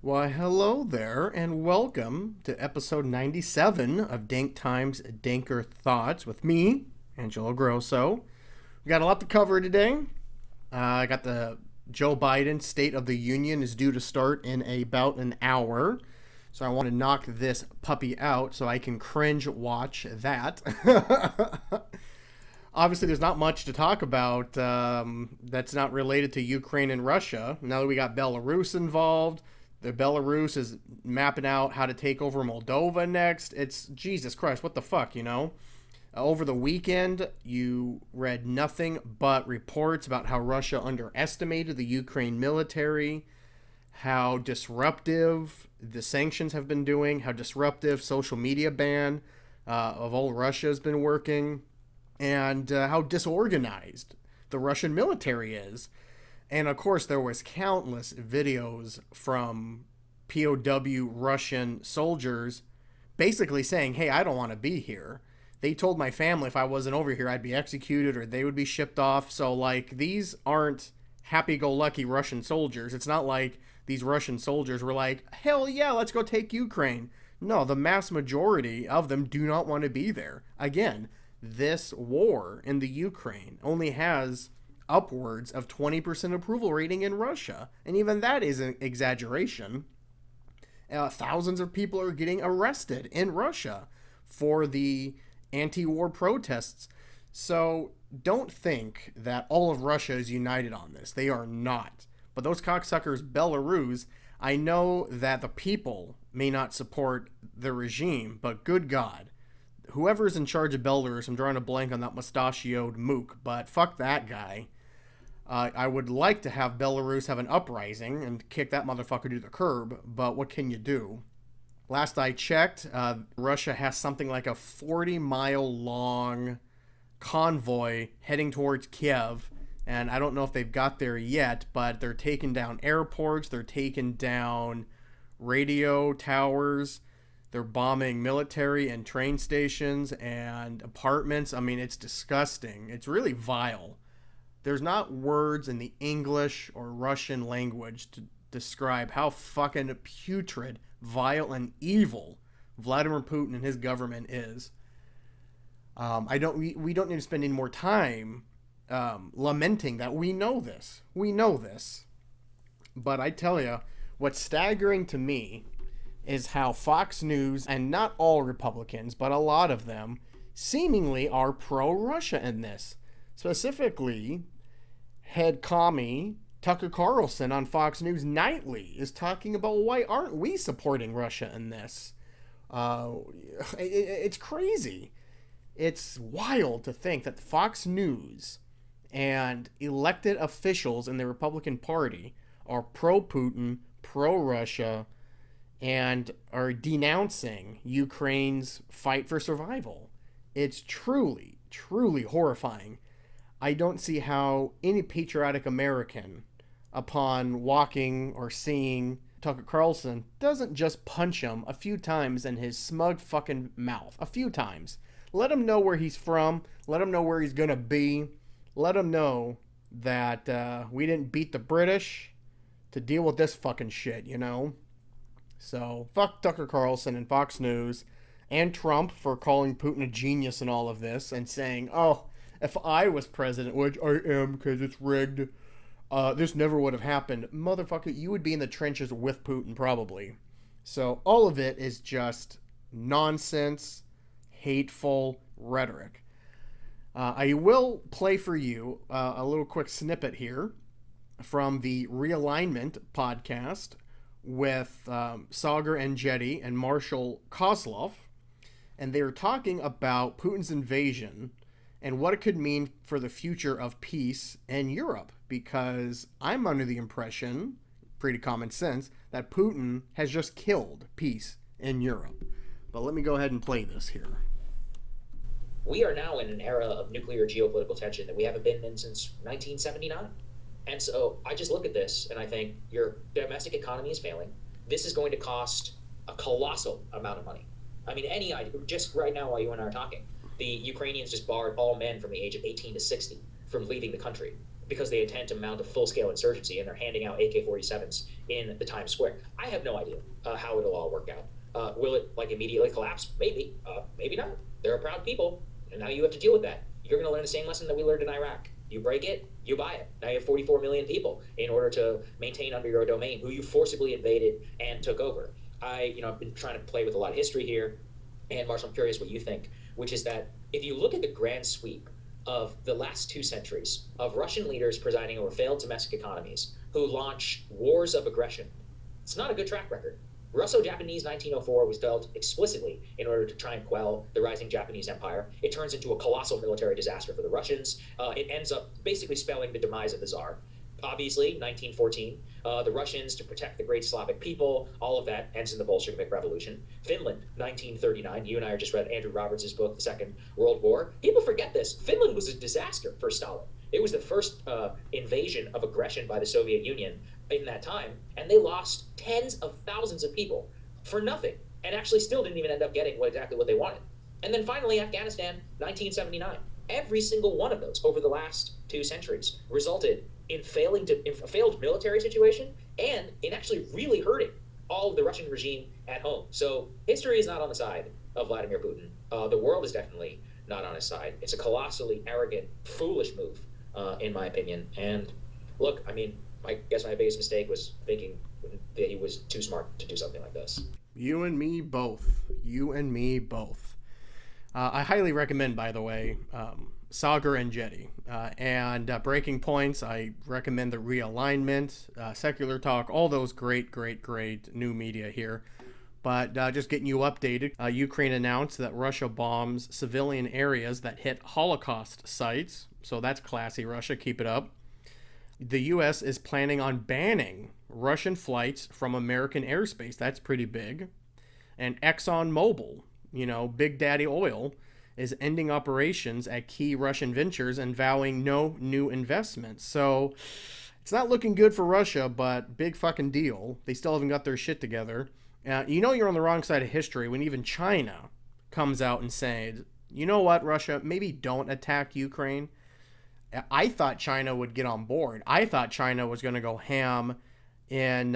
Why, hello there, and welcome to episode 97 of Dank Times Danker Thoughts with me, Angelo Grosso. We got a lot to cover today. I got the Joe Biden State of the Union is due to start in about an hour. So I want to knock this puppy out so I can cringe watch that. Obviously, there's not much to talk about that's not related to Ukraine and Russia. Now that we got Belarus involved, the Belarus is mapping out how to take over Moldova next. It's Jesus Christ, what the fuck, you know? Over the weekend, you read nothing but reports about how Russia underestimated the Ukraine military, how disruptive the sanctions have been doing, how disruptive social media ban of all Russia has been working, and how disorganized the Russian military is. And of course, there was countless videos from POW Russian soldiers basically saying, hey, I don't want to be here. They told my family if I wasn't over here, I'd be executed or they would be shipped off. So, like, these aren't happy-go-lucky Russian soldiers. It's not like these Russian soldiers were like, hell yeah, let's go take Ukraine. No, the mass majority of them do not want to be there. Again, this war in the Ukraine only has upwards of 20% approval rating in Russia. And even that is an exaggeration. Thousands of people are getting arrested in Russia for the anti-war protests. So don't think that all of Russia is united on this. They are not. But those cocksuckers, Belarus, I know that the people may not support the regime, but good God, whoever's in charge of Belarus, I'm drawing a blank on that mustachioed mook, but fuck that guy. I would like to have Belarus have an uprising and kick that motherfucker to the curb, but what can you do? Last I checked, Russia has something like a 40-mile-long convoy heading towards Kiev, and I don't know if they've got there yet, but they're taking down airports, they're taking down radio towers, they're bombing military and train stations and apartments. I mean, it's disgusting. It's really vile. There's not words in the English or Russian language to describe how fucking putrid, vile, and evil Vladimir Putin and his government is. We don't need to spend any more time lamenting that. We know this. We know this. But I tell you, what's staggering to me is how Fox News, and not all Republicans, but a lot of them, seemingly are pro-Russia in this. Specifically, head commie Tucker Carlson on Fox News nightly is talking about why aren't we supporting Russia in this? It's crazy. It's wild to think that Fox News and elected officials in the Republican Party are pro-Putin, pro-Russia, and are denouncing Ukraine's fight for survival. It's truly, truly horrifying. I don't see how any patriotic American, upon walking or seeing Tucker Carlson, doesn't just punch him a few times in his smug fucking mouth. A few times. Let him know where he's from. Let him know where he's gonna be. Let him know that we didn't beat the British to deal with this fucking shit, you know? So, fuck Tucker Carlson and Fox News and Trump for calling Putin a genius in all of this and saying, oh, if I was president, which I am because it's rigged, this never would have happened. Motherfucker, you would be in the trenches with Putin probably. So all of it is just nonsense, hateful rhetoric. I will play for you a little quick snippet here from the Realignment podcast with Sagar Enjeti and Marshall Kozlov, and they were talking about Putin's invasion and what it could mean for the future of peace in Europe, because I'm under the impression, pretty common sense, that Putin has just killed peace in Europe. But let me go ahead and play this here. We are now in an era of nuclear geopolitical tension that we haven't been in since 1979. And so I just look at this and I think your domestic economy is failing. This is going to cost a colossal amount of money. I mean, just right now while you and I are talking, the Ukrainians just barred all men from the age of 18 to 60 from leaving the country. because they intend to mount a full-scale insurgency, and they're handing out AK-47s in the Times Square. I have no idea how it'll all work out. Will it like immediately collapse? Maybe. Maybe not. They're a proud people, and now you have to deal with that. You're going to learn the same lesson that we learned in Iraq. You break it, you buy it. Now you have 44 million people in order to maintain under your domain who you forcibly invaded and took over. I've been trying to play with a lot of history here, and Marshall, I'm curious what you think, which is that if you look at the grand sweep of the last 2 centuries of Russian leaders presiding over failed domestic economies who launch wars of aggression, it's not a good track record. Russo-Japanese 1904 was dealt explicitly in order to try and quell the rising Japanese empire. It turns into a colossal military disaster for the Russians. It ends up basically spelling the demise of the Tsar. Obviously, 1914, the Russians to protect the great Slavic people, all of that ends in the Bolshevik Revolution. Finland, 1939, you and I just read Andrew Roberts' book, The Second World War. People forget this. Finland was a disaster for Stalin. It was the first invasion of aggression by the Soviet Union in that time, and they lost tens of thousands of people for nothing, and actually still didn't even end up getting exactly what they wanted. And then finally, Afghanistan, 1979. Every single one of those over the last 2 centuries resulted in a failed military situation and in actually really hurting all of the Russian regime at home. So history is not on the side of Vladimir Putin. The world is definitely not on his side. It's a colossally arrogant, foolish move, in my opinion. And look, I guess my biggest mistake was thinking that he was too smart to do something like this. You and me both. You and me both. I highly recommend, by the way, Sagar and Jetty. And Breaking Points, I recommend the Realignment, Secular Talk, all those great new media here. But just getting you updated, Ukraine announced that Russia bombs civilian areas that hit Holocaust sites. So that's classy, Russia. Keep it up. The U.S. is planning on banning Russian flights from American airspace. That's pretty big. And ExxonMobil, Big Daddy Oil, is ending operations at key Russian ventures and vowing no new investments. So it's not looking good for Russia, but big fucking deal. They still haven't got their shit together. You're on the wrong side of history when even China comes out and says, you know what, Russia, maybe don't attack Ukraine. I thought China would get on board. I thought China was going to go ham in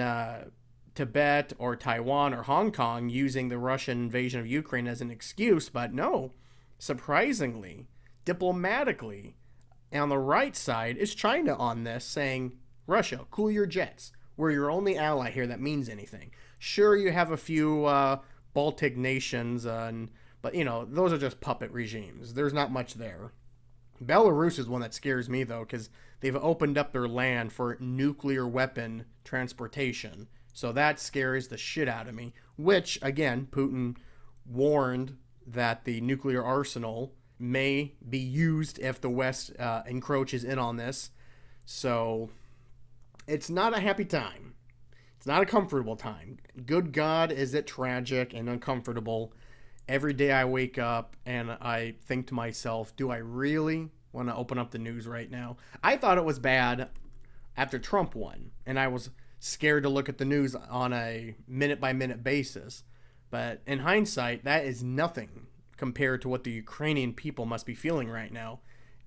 Tibet or Taiwan or Hong Kong using the Russian invasion of Ukraine as an excuse, but no. Surprisingly, diplomatically, on the right side is China on this, saying, Russia, cool your jets. We're your only ally here that means anything. Sure, you have a few Baltic nations, but, those are just puppet regimes. There's not much there. Belarus is one that scares me, though, because they've opened up their land for nuclear weapon transportation. So that scares the shit out of me, which, again, Putin warned that the nuclear arsenal may be used if the West encroaches in on this. So it's not a happy time. It's not a comfortable time. Good God, is it tragic and uncomfortable. Every day I wake up and I think to myself, do I really want to open up the news right now? I thought it was bad after Trump won, and I was scared to look at the news on a minute-by-minute basis. But in hindsight, that is nothing compared to what the Ukrainian people must be feeling right now.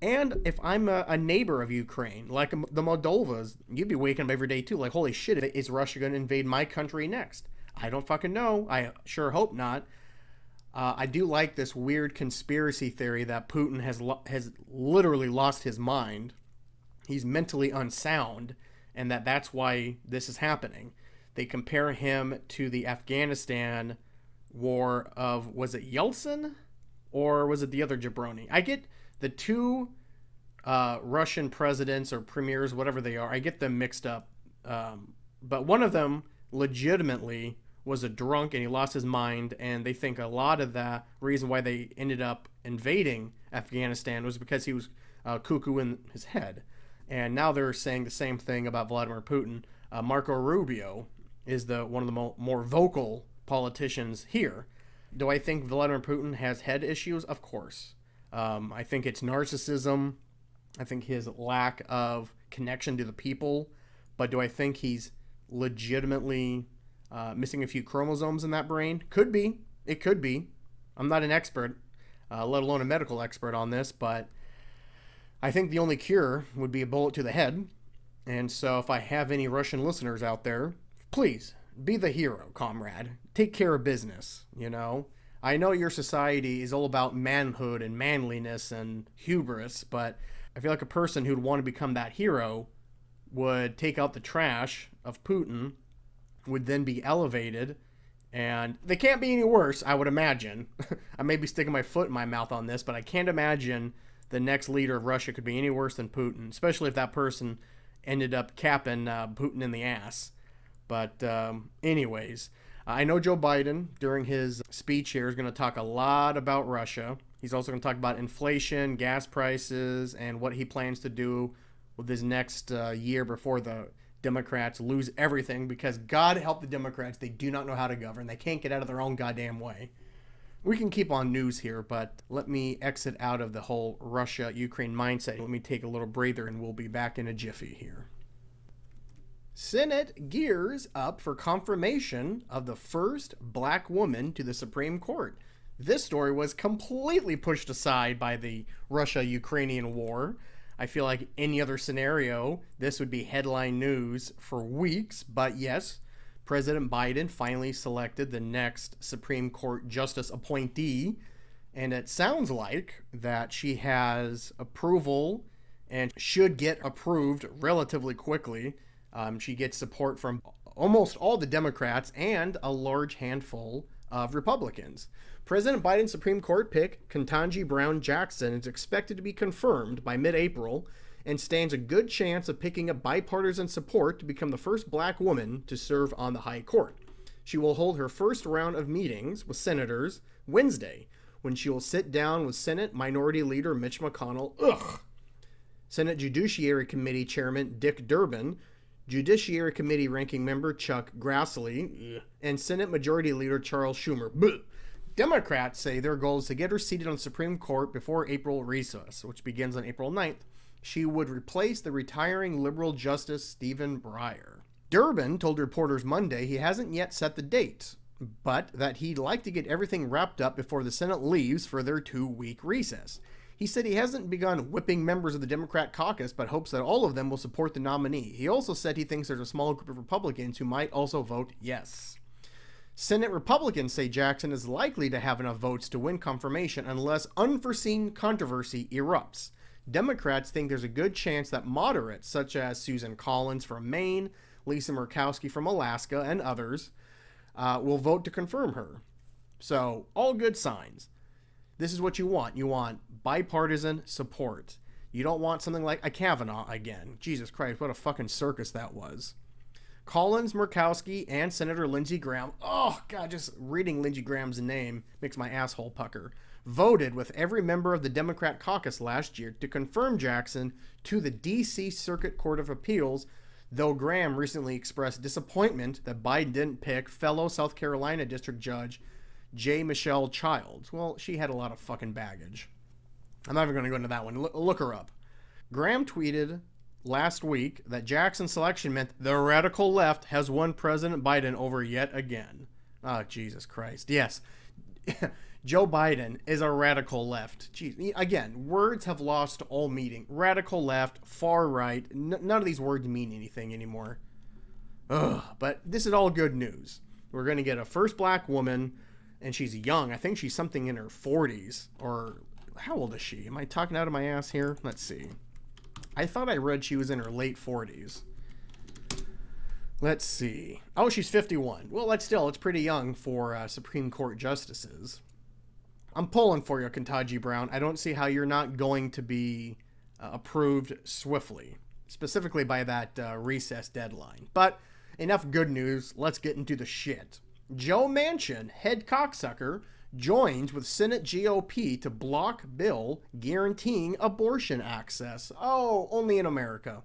And if I'm a neighbor of Ukraine, like the Moldovas, you'd be waking up every day too, like, holy shit, is Russia going to invade my country next? I don't fucking know. I sure hope not. I do like this weird conspiracy theory that Putin has literally lost his mind. He's mentally unsound, and that's why this is happening. They compare him to the Afghanistan war of, was it Yeltsin? Or was it the other jabroni? I get the two Russian presidents or premiers, whatever they are, I get them mixed up. But one of them legitimately was a drunk and he lost his mind, and they think a lot of the reason why they ended up invading Afghanistan was because he was cuckoo in his head. And now they're saying the same thing about Vladimir Putin. Marco Rubio is one of the more vocal politicians here. Do I think Vladimir Putin has head issues? Of course. I think it's narcissism. I think his lack of connection to the people. But do I think he's legitimately missing a few chromosomes in that brain? Could be. It could be. I'm not an expert, let alone a medical expert on this, but I think the only cure would be a bullet to the head. And so if I have any Russian listeners out there, please be the hero, comrade. Take care of business, you know? I know your society is all about manhood and manliness and hubris, but I feel like a person who'd want to become that hero would take out the trash of Putin, would then be elevated, and they can't be any worse, I would imagine. I may be sticking my foot in my mouth on this, but I can't imagine the next leader of Russia could be any worse than Putin, especially if that person ended up capping Putin in the ass. But anyways, I know Joe Biden, during his speech here, is going to talk a lot about Russia. He's also going to talk about inflation, gas prices, and what he plans to do with his next year before the Democrats lose everything, because God help the Democrats, they do not know how to govern. They can't get out of their own goddamn way. We can keep on news here, but let me exit out of the whole Russia-Ukraine mindset. Let me take a little breather, and we'll be back in a jiffy here. Senate gears up for confirmation of the first black woman to the Supreme Court. This story was completely pushed aside by the Russia-Ukrainian war. I feel like any other scenario, this would be headline news for weeks. But yes, President Biden finally selected the next Supreme Court justice appointee. And it sounds like that she has approval and should get approved relatively quickly. She gets support from almost all the Democrats and a large handful of Republicans. President Biden's Supreme Court pick, Ketanji Brown Jackson, is expected to be confirmed by mid-April and stands a good chance of picking up bipartisan support to become the first black woman to serve on the High Court. She will hold her first round of meetings with senators Wednesday, when she will sit down with Senate Minority Leader Mitch McConnell, Senate Judiciary Committee Chairman Dick Durbin, Judiciary Committee Ranking Member Chuck Grassley, and Senate Majority Leader Charles Schumer. Democrats say their goal is to get her seated on the Supreme Court before April recess, which begins on April 9th. She would replace the retiring liberal Justice Stephen Breyer. Durbin told reporters Monday he hasn't yet set the date, but that he'd like to get everything wrapped up before the Senate leaves for their 2-week recess. He said he hasn't begun whipping members of the Democrat caucus, but hopes that all of them will support the nominee. He also said he thinks there's a small group of Republicans who might also vote yes. Senate Republicans say Jackson is likely to have enough votes to win confirmation unless unforeseen controversy erupts. Democrats think there's a good chance that moderates, such as Susan Collins from Maine, Lisa Murkowski from Alaska, and others, will vote to confirm her. So, all good signs. This is what you want. You want bipartisan support. You don't want something like a Kavanaugh again. Jesus Christ, what a fucking circus that was. Collins, Murkowski, and Senator Lindsey Graham, oh God, just reading Lindsey Graham's name makes my asshole pucker, voted with every member of the Democrat caucus last year to confirm Jackson to the D.C. Circuit Court of Appeals, though Graham recently expressed disappointment that Biden didn't pick fellow South Carolina District Judge J. Michelle Childs. Well, she had a lot of fucking baggage. I'm not even going to go into that one. Look her up. Graham tweeted last week that Jackson's selection meant the radical left has won President Biden over yet again. Oh, Jesus Christ. Yes. Joe Biden is a radical left. Jeez. Again, words have lost all meaning. Radical left, far right. None of these words mean anything anymore. Ugh. But this is all good news. We're going to get a first black woman, and she's young. I think she's something in her 40s. Or how old is she? Am I talking out of my ass here? Let's see. I thought I read she was in her late 40s. Let's see. Oh, she's 51. Well, it's pretty young for Supreme Court justices. I'm pulling for you, Ketanji Brown. I don't see how you're not going to be approved swiftly, specifically by that recess deadline. But enough good news. Let's get into the shit. Joe Manchin, head cocksucker, joins with Senate GOP to block bill guaranteeing abortion access. Oh, only in America.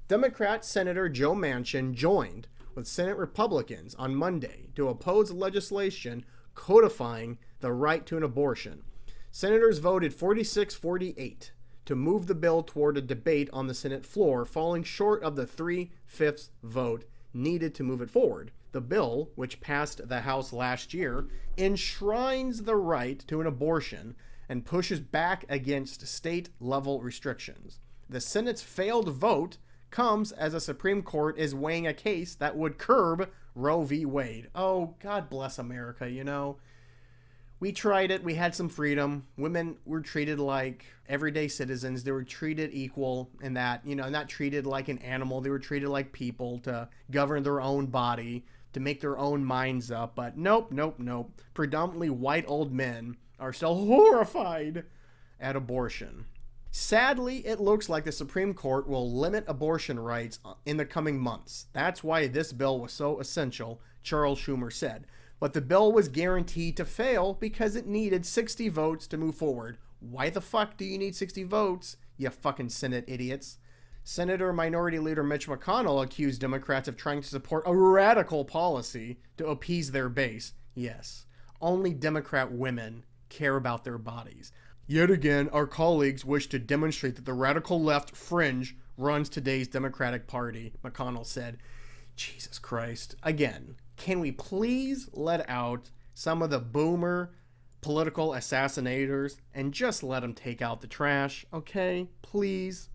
Democrat Senator Joe Manchin joined with Senate Republicans on Monday to oppose legislation codifying the right to an abortion. Senators voted 46-48 to move the bill toward a debate on the Senate floor, falling short of the 3/5 vote needed to move it forward. The bill, which passed the House last year, enshrines the right to an abortion and pushes back against state-level restrictions. The Senate's failed vote comes as the Supreme Court is weighing a case that would curb Roe v. Wade. Oh, God bless America, you know. We tried it. We had some freedom. Women were treated like everyday citizens. They were treated equal in that, you know, not treated like an animal. They were treated like people to govern their own body, to make their own minds up. But nope. Predominantly white old men are still horrified at abortion. Sadly, it looks like the Supreme Court will limit abortion rights in the coming months. That's why this bill was so essential, Charles Schumer said. But the bill was guaranteed to fail because it needed 60 votes to move forward. Why the fuck do you need 60 votes, you fucking Senate idiots? Senator Minority Leader Mitch McConnell accused Democrats of trying to support a radical policy to appease their base. Yes, only Democrat women care about their bodies. Yet again, our colleagues wish to demonstrate that the radical left fringe runs today's Democratic Party, McConnell said. Jesus Christ. Again, can we please let out some of the boomer political assassinators and just let them take out the trash, okay? Please.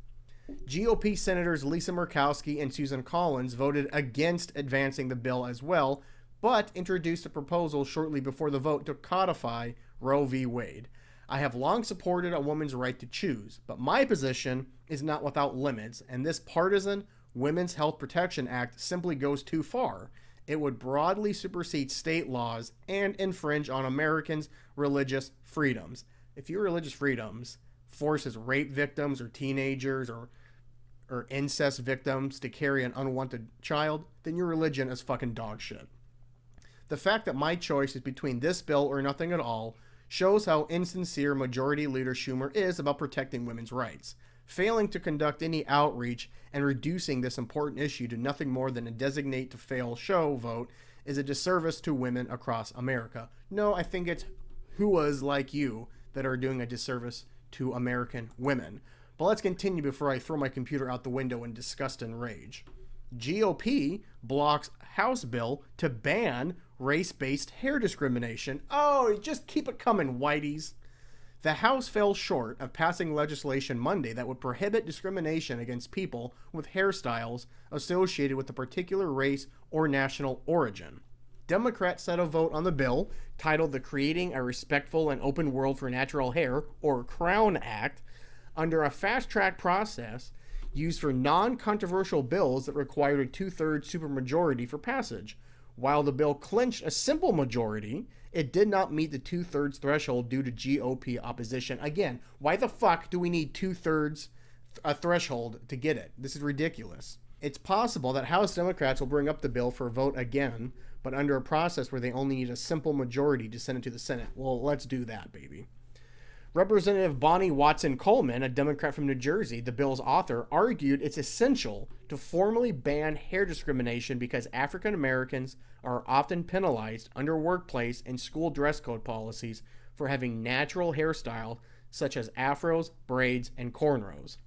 GOP Senators Lisa Murkowski and Susan Collins voted against advancing the bill as well, but introduced a proposal shortly before the vote to codify Roe v. Wade. I have long supported a woman's right to choose, but my position is not without limits, and this partisan Women's Health Protection Act simply goes too far. It would broadly supersede state laws and infringe on Americans' religious freedoms. If your religious freedoms forces rape victims or teenagers or incest victims to carry an unwanted child, then your religion is fucking dog shit. The fact that my choice is between this bill or nothing at all shows how insincere Majority Leader Schumer is about protecting women's rights. Failing to conduct any outreach and reducing this important issue to nothing more than a designate to fail show vote is a disservice to women across America. No, I think it's whoas like you that are doing a disservice to American women. But let's continue before I throw my computer out the window in disgust and rage. GOP blocks House bill to ban race-based hair discrimination. Oh, just keep it coming, whiteys. The House fell short of passing legislation Monday that would prohibit discrimination against people with hairstyles associated with a particular race or national origin. Democrats set a vote on the bill, titled the Creating a Respectful and Open World for Natural Hair, or CROWN Act, under a fast-track process used for non-controversial bills that required a two-thirds supermajority for passage. While the bill clinched a simple majority, it did not meet the two-thirds threshold due to GOP opposition. Again, why the fuck do we need two-thirds a threshold to get it? This is ridiculous. It's possible that House Democrats will bring up the bill for a vote again, but under a process where they only need a simple majority to send it to the Senate. Well, let's do that, baby. Representative Bonnie Watson Coleman, a Democrat from New Jersey, the bill's author, argued it's essential to formally ban hair discrimination because African Americans are often penalized under workplace and school dress code policies for having natural hairstyle such as afros, braids, and cornrows.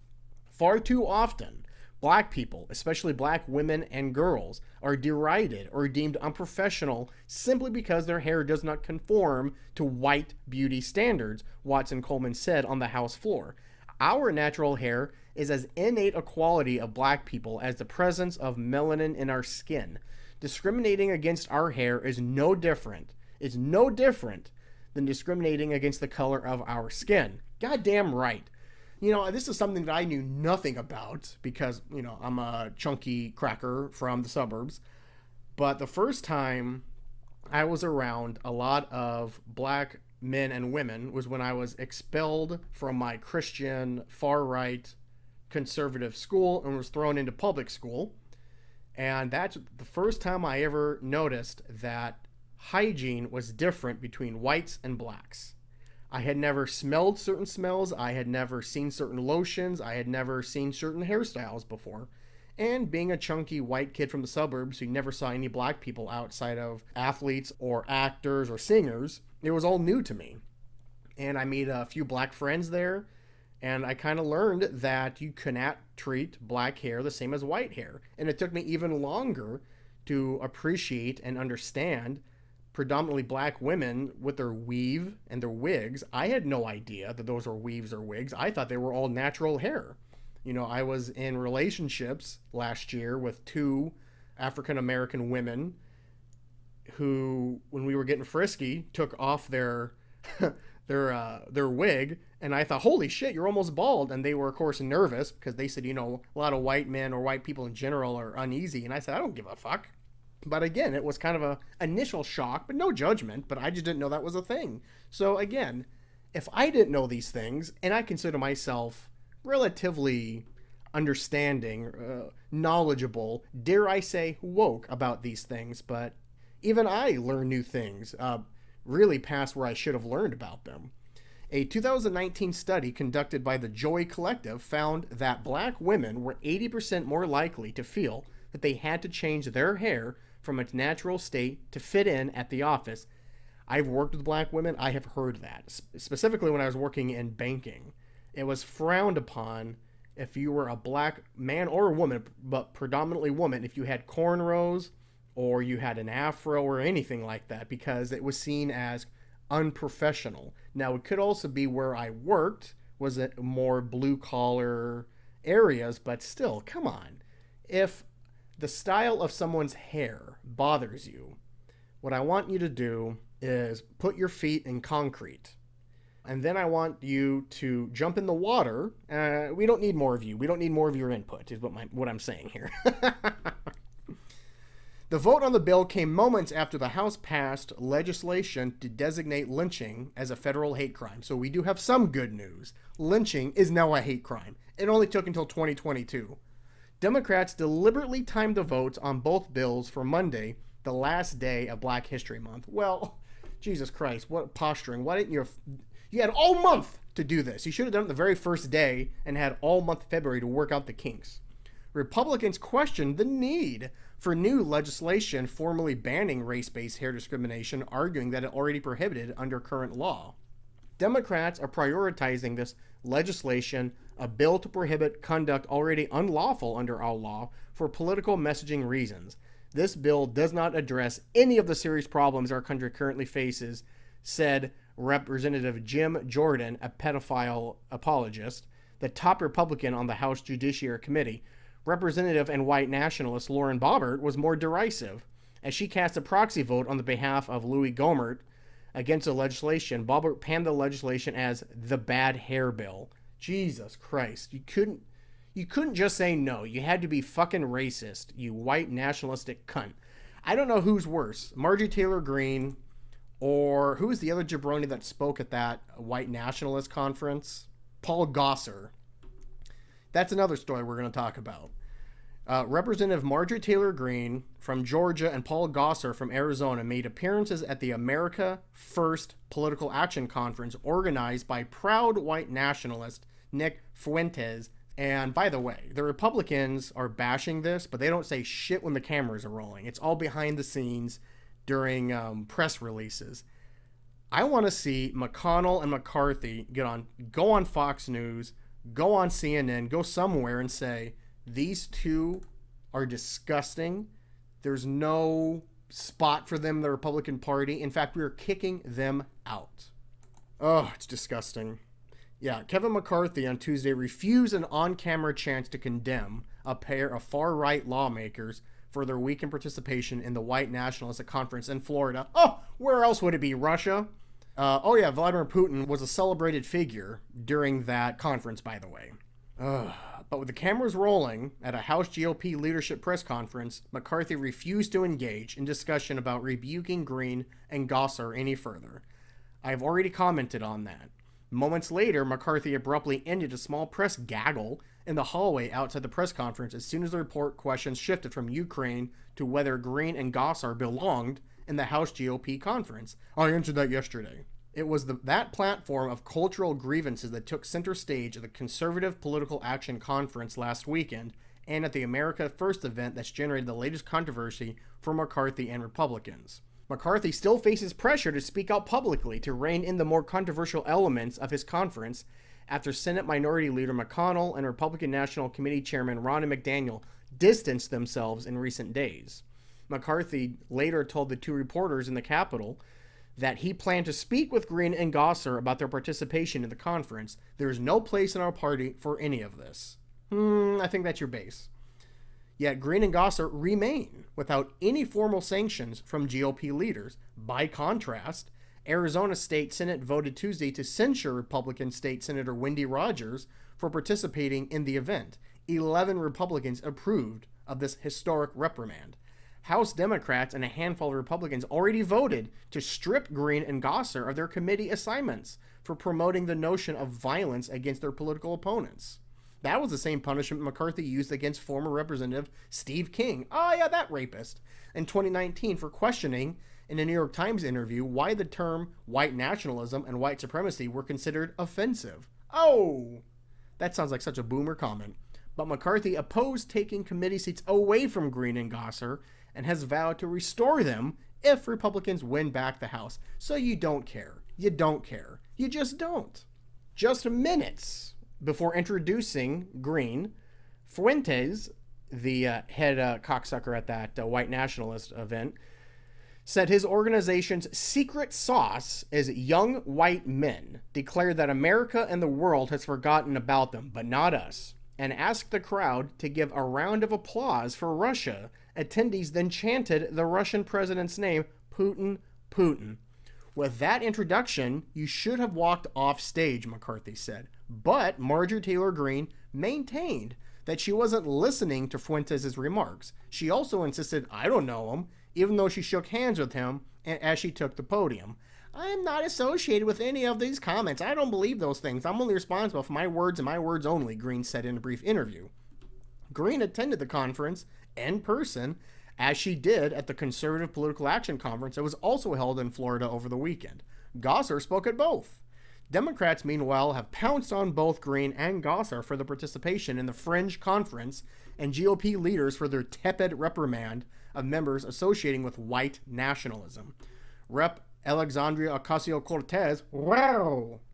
Far too often, Black people, especially black women and girls, are derided or deemed unprofessional simply because their hair does not conform to white beauty standards, Watson Coleman said on the House floor. Our natural hair is as innate a quality of black people as the presence of melanin in our skin. Discriminating against our hair is no different than discriminating against the color of our skin. Goddamn right. You know, this is something that I knew nothing about because, you know, I'm a chunky cracker from the suburbs. But the first time I was around a lot of black men and women was when I was expelled from my Christian far-right conservative school and was thrown into public school. And that's the first time I ever noticed that hygiene was different between whites and blacks. I had never smelled certain smells, I had never seen certain lotions, I had never seen certain hairstyles before. And being a chunky white kid from the suburbs who never saw any black people outside of athletes or actors or singers, it was all new to me. And I made a few black friends there, and I kind of learned that you cannot treat black hair the same as white hair. And it took me even longer to appreciate and understand predominantly black women with their weave and their wigs. I had no idea that those were weaves or wigs. I thought they were all natural hair. I was in relationships last year with two African American women who, when we were getting frisky, took off their their wig, and I thought, holy shit, you're almost bald. And they were, of course, nervous because they said, a lot of white men or white people in general are uneasy. And I said, I don't give a fuck. But again, it was kind of a initial shock, but no judgment. But I just didn't know that was a thing. So again, if I didn't know these things, and I consider myself relatively understanding, knowledgeable, dare I say woke about these things, but even I learn new things, really past where I should have learned about them. A 2019 study conducted by the Joy Collective found that black women were 80% more likely to feel that they had to change their hair from its natural state to fit in at the office. I've worked with black women. I have heard that. Specifically when I was working in banking. It was frowned upon if you were a black man or a woman, but predominantly woman, if you had cornrows or you had an afro or anything like that, because it was seen as unprofessional. Now, it could also be where I worked, was it more blue-collar areas, but still, come on. If the style of someone's hair bothers you, what I want you to do is put your feet in concrete. And then I want you to jump in the water. We don't need more of you. We don't need more of your input, is what I'm saying here. The vote on the bill came moments after the House passed legislation to designate lynching as a federal hate crime. So we do have some good news. Lynching is now a hate crime. It only took until 2022. Democrats deliberately timed the votes on both bills for Monday, the last day of Black History Month. Well, Jesus Christ, what posturing. Why didn't you had all month to do this. You should have done it the very first day and had all month February to work out the kinks. Republicans questioned the need for new legislation formally banning race-based hair discrimination, arguing that it already prohibited under current law. Democrats are prioritizing this legislation, a bill to prohibit conduct already unlawful under our law, for political messaging reasons. This bill does not address any of the serious problems our country currently faces, said Representative Jim Jordan, a pedophile apologist, the top Republican on the House Judiciary Committee. Representative and white nationalist Lauren Boebert was more derisive. As she cast a proxy vote on the behalf of Louis Gohmert against the legislation, Boebert panned the legislation as the bad hair bill. Jesus Christ. You couldn't just say no. You had to be fucking racist, you white nationalistic cunt. I don't know who's worse, Marjorie Taylor Greene, or who was the other jabroni that spoke at that white nationalist conference? Paul Gosar. That's another story we're going to talk about. Representative Marjorie Taylor Greene from Georgia and Paul Gosar from Arizona made appearances at the America First Political Action Conference organized by proud white nationalist Nick Fuentes. And by the way, the Republicans are bashing this, but they don't say shit when the cameras are rolling. It's all behind the scenes during press releases. I want to see McConnell and McCarthy go on Fox News, go on CNN, go somewhere and say, these two are disgusting. There's no spot for them in the Republican Party. In fact, we are kicking them out. Oh, it's disgusting. Yeah, Kevin McCarthy on Tuesday refused an on-camera chance to condemn a pair of far-right lawmakers for their weakened participation in the white nationalist conference in Florida. Oh, where else would it be? Russia? Vladimir Putin was a celebrated figure during that conference, by the way. But with the cameras rolling at a House GOP leadership press conference, McCarthy refused to engage in discussion about rebuking Greene and Gosar any further. I've already commented on that. Moments later, McCarthy abruptly ended a small press gaggle in the hallway outside the press conference as soon as the report questions shifted from Ukraine to whether Greene and Gosar belonged in the House GOP conference. I answered that yesterday. It was that platform of cultural grievances that took center stage at the Conservative Political Action Conference last weekend and at the America First event that's generated the latest controversy for McCarthy and Republicans. McCarthy still faces pressure to speak out publicly to rein in the more controversial elements of his conference after Senate Minority Leader McConnell and Republican National Committee Chairman Ronna McDaniel distanced themselves in recent days. McCarthy later told the two reporters in the Capitol that he planned to speak with Green and Gosser about their participation in the conference. There is no place in our party for any of this. I think that's your base. Yet Green and Gosser remain without any formal sanctions from GOP leaders. By contrast, Arizona State Senate voted Tuesday to censure Republican State Senator Wendy Rogers for participating in the event. 11 Republicans approved of this historic reprimand. House Democrats and a handful of Republicans already voted to strip Green and Gosser of their committee assignments for promoting the notion of violence against their political opponents. That was the same punishment McCarthy used against former Representative Steve King, that rapist, in 2019 for questioning in a New York Times interview why the term white nationalism and white supremacy were considered offensive. That sounds like such a boomer comment. But McCarthy opposed taking committee seats away from Green and Gosser and has vowed to restore them if Republicans win back the House. So you don't care. You don't care. You just don't. Just minutes before introducing Green, Fuentes, the head cocksucker at that white nationalist event, said his organization's secret sauce is young white men, declared that America and the world has forgotten about them, but not us, and asked the crowd to give a round of applause for Russia. Attendees then chanted the Russian president's name, Putin, Putin. With that introduction, you should have walked off stage, McCarthy said. But Marjorie Taylor Greene maintained that she wasn't listening to Fuentes' remarks. She also insisted, I don't know him, even though she shook hands with him as she took the podium. I am not associated with any of these comments. I don't believe those things. I'm only responsible for my words and my words only, Greene said in a brief interview. Greene attended the conference in person, as she did at the Conservative Political Action Conference that was also held in Florida over the weekend. Gosser spoke at both. Democrats, meanwhile, have pounced on both Greene and Gosser for the participation in the Fringe Conference and GOP leaders for their tepid reprimand of members associating with white nationalism. Rep. Alexandria Ocasio-Cortez,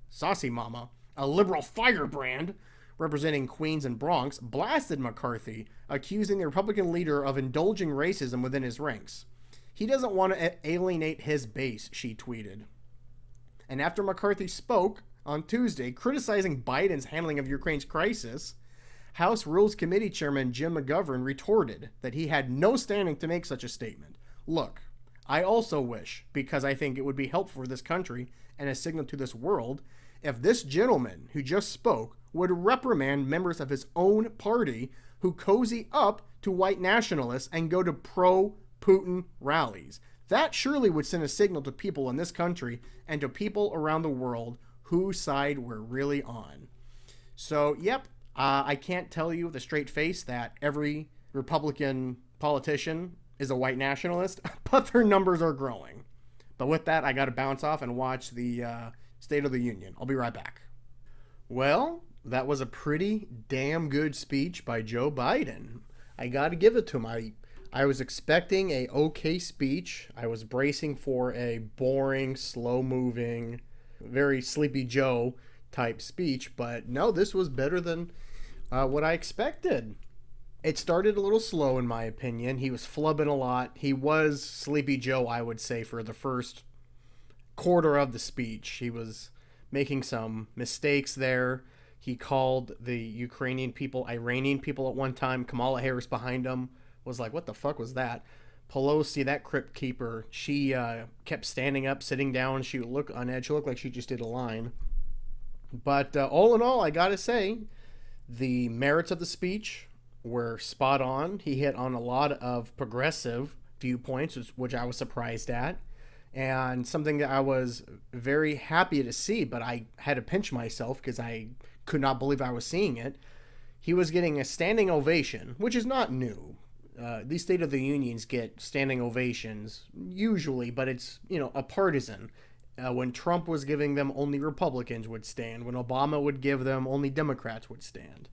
saucy mama, a liberal firebrand representing Queens and Bronx, blasted McCarthy, accusing the Republican leader of indulging racism within his ranks. He doesn't want to alienate his base, she tweeted. And after McCarthy spoke on Tuesday, criticizing Biden's handling of Ukraine's crisis, House Rules Committee Chairman Jim McGovern retorted that he had no standing to make such a statement. Look, I also wish, because I think it would be helpful for this country and a signal to this world, if this gentleman who just spoke would reprimand members of his own party who cozy up to white nationalists and go to pro-Putin rallies. That surely would send a signal to people in this country and to people around the world whose side we're really on. So, I can't tell you with a straight face that every Republican politician is a white nationalist, but their numbers are growing. But with that, I got to bounce off and watch the State of the Union. I'll be right back. Well, that was a pretty damn good speech by Joe Biden. I got to give it to him. I was expecting a okay speech. I was bracing for a boring, slow-moving, very Sleepy Joe type speech, but no, this was better than what I expected. It started a little slow, in my opinion. He was flubbing a lot. He was Sleepy Joe, I would say, for the first quarter of the speech. He was making some mistakes there. He called the Ukrainian people Iranian people at one time. Kamala Harris behind him was like, what the fuck was that? Pelosi, that crypt keeper, she kept standing up, sitting down. She would look on edge. She looked like she just did a line. But all in all, I gotta say, the merits of the speech were spot on. He hit on a lot of progressive viewpoints, which I was surprised at, and something that I was very happy to see, but I had to pinch myself because I could not believe I was seeing it. He was getting a standing ovation, which is not new. These State of the Unions get standing ovations usually, but it's, a partisan. When Trump was giving them, only Republicans would stand. When Obama would give them, only Democrats would stand.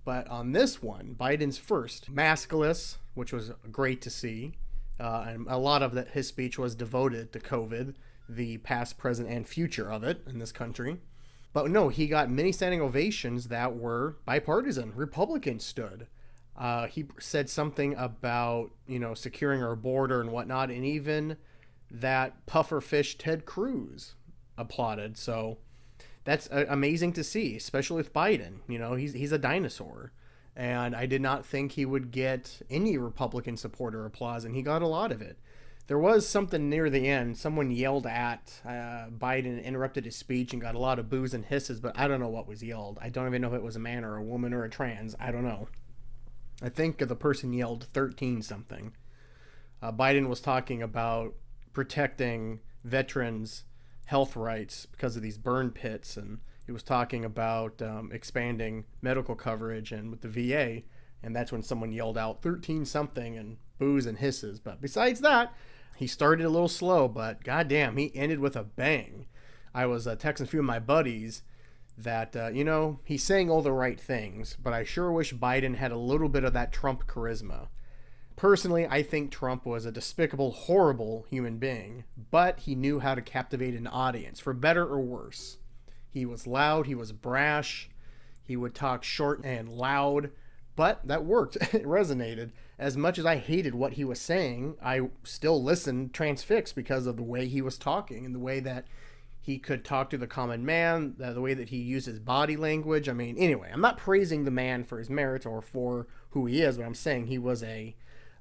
But on this one, Biden's first, maskless, which was great to see. And a lot of his speech was devoted to COVID, the past, present, and future of it in this country. But no, he got many standing ovations that were bipartisan. Republicans stood. He said something about, securing our border and whatnot, and even that pufferfish Ted Cruz applauded. So that's amazing to see, especially with Biden. He's a dinosaur. And I did not think he would get any Republican supporter applause, and he got a lot of it. There was something near the end. Someone yelled at Biden, interrupted his speech, and got a lot of boos and hisses, but I don't know what was yelled. I don't even know if it was a man or a woman or a trans. I don't know. I think the person yelled 13 something. Biden was talking about protecting veterans' health rights because of these burn pits, and he was talking about expanding medical coverage and with the VA, and that's when someone yelled out 13 something and boos and hisses. But besides that, he started a little slow, but goddamn, he ended with a bang. I was texting a few of my buddies that, he's saying all the right things, but I sure wish Biden had a little bit of that Trump charisma. Personally, I think Trump was a despicable, horrible human being, but he knew how to captivate an audience, for better or worse. He was loud, he was brash, he would talk short and loud, but that worked. It resonated. As much as I hated what he was saying, I still listened transfixed because of the way he was talking and the way that he could talk to the common man, the way that he used his body language. I mean, anyway, I'm not praising the man for his merits or for who he is, but I'm saying he was a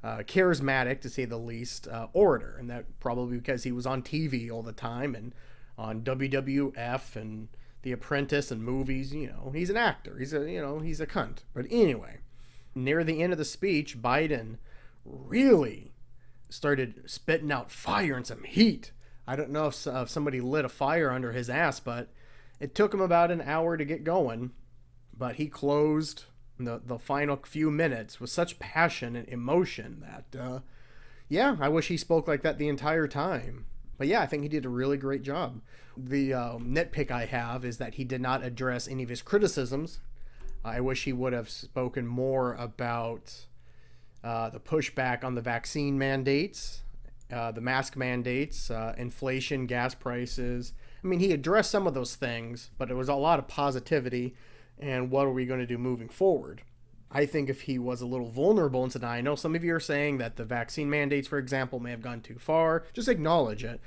charismatic, to say the least, orator, and that probably because he was on TV all the time and on WWF and The Apprentice and movies. He's an actor. He's a cunt. But anyway, near the end of the speech, Biden really started spitting out fire and some heat. I don't know if somebody lit a fire under his ass, but it took him about an hour to get going. But he closed the final few minutes with such passion and emotion that, I wish he spoke like that the entire time. But yeah, I think he did a really great job. The nitpick I have is that he did not address any of his criticisms. I wish he would have spoken more about the pushback on the vaccine mandates, the mask mandates, inflation, gas prices. I mean, he addressed some of those things, but it was a lot of positivity. And what are we going to do moving forward? I think if he was a little vulnerable and said, I know some of you are saying that the vaccine mandates, for example, may have gone too far, just acknowledge it.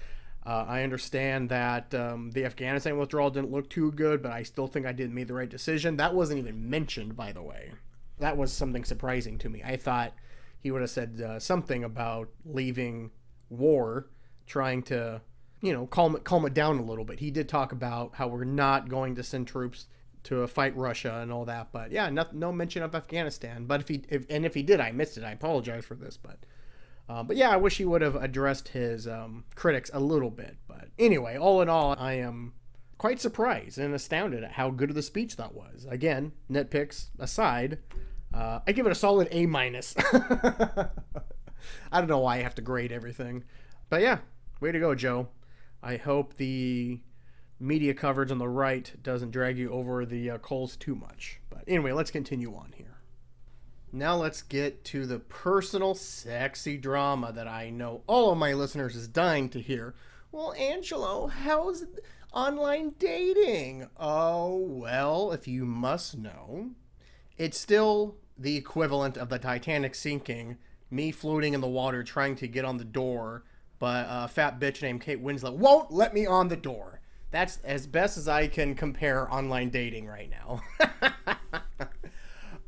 I understand that the Afghanistan withdrawal didn't look too good, but I still think I did make the right decision. That wasn't even mentioned, by the way. That was something surprising to me. I thought he would have said something about leaving war, trying to, calm it down a little bit. He did talk about how we're not going to send troops to fight Russia and all that, but yeah, no mention of Afghanistan. But if he did, I missed it. I apologize for this, but yeah, I wish he would have addressed his critics a little bit. But anyway, all in all, I am quite surprised and astounded at how good of the speech that was. Again, nitpicks aside, I give it a solid A-. I don't know why I have to grade everything, but yeah, way to go, Joe. I hope the media coverage on the right doesn't drag you over the coals too much. But anyway, let's continue on here. Now let's get to the personal sexy drama that I know all of my listeners is dying to hear. Well, Angelo, how's online dating? Oh, well, if you must know, it's still the equivalent of the Titanic sinking, me floating in the water trying to get on the door, but a fat bitch named Kate Winslet won't let me on the door. That's as best as I can compare online dating right now.